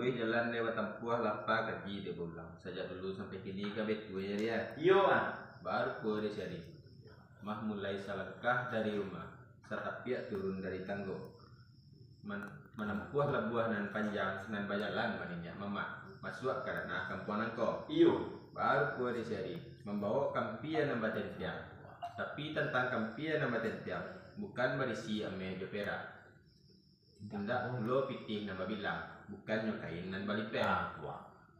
Lui jalan lewat tempuh lapar kaji dia pulang. Sejak dulu sampai kini kabeh gue dia. Iyo kan. Baru gue dia cari. Mah mulai selangkah dari rumah. Satapiak turun dari tangga. Menempuh labuah nan panjang nan bajalan maninya mama. Masuk karena kampuan angko. Iyo. Baru gue dia cari. Membawa kampian nambah tentiang. Tapi tentang kampian nambah tentiang bukan berisi ame jopera. Tindak lo pitih nambah bilang bukan nyokain nan balipet.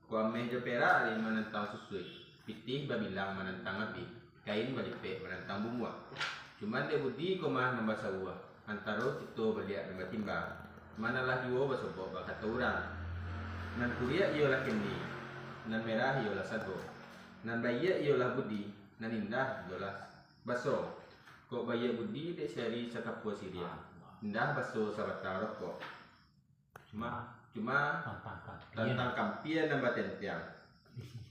Ku ame jopera ali menentang susui. Pitih babilang menentang api. Kain balipet menentang bumua. Cuman dia budi komah nambah sawah. Antaro itu beliak nambah timbang. Manalah juo basobok bakata urang. Nan kuria iolah kendi. Nan merah iolah sago. Nan bayi iolah budi. Nan indah iolah baso. Kok bayi budi dek seri sakapua siria. Indah baso sabatang rokok. Cuma tentang kampian nambah tentiang.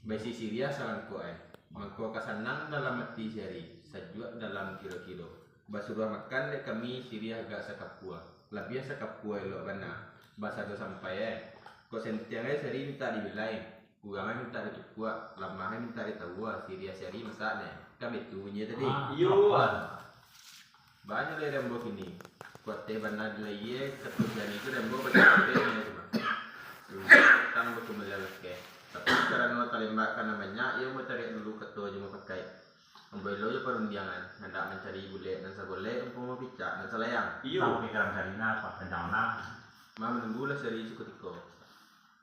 Basi siria salangko mangko kasanang dalam mati seri. Sajua dalam kilo-kilo. Basuruh makan dek kami siria agak sakapua. Lebih sakapua elok bana. Basa do sampai kok sentiangnya seri minta dibilai. Kurangnya minta ditukua. Lamahnya minta ditawua. Siria seri masaknya. Kami itu punya tadi. Iyo. Banyak dari rembo kini. Kuat teh bana dilai ketujuan itu rembo baca teh cuma. Tang beku melalake. Tapi sekarang mau tembak karena banyak, ia mau cari dulu ketua cuma pakai. Membelo je perundiangan, hendak mencari bule dan sagole untuk mau picak dan selayang. Iyo. Tahu pikiran sarina apa rencana? Ma menunggulah seri cukup tiko.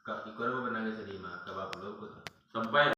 Kak iko ada benangnya seri ma, kau belum sampai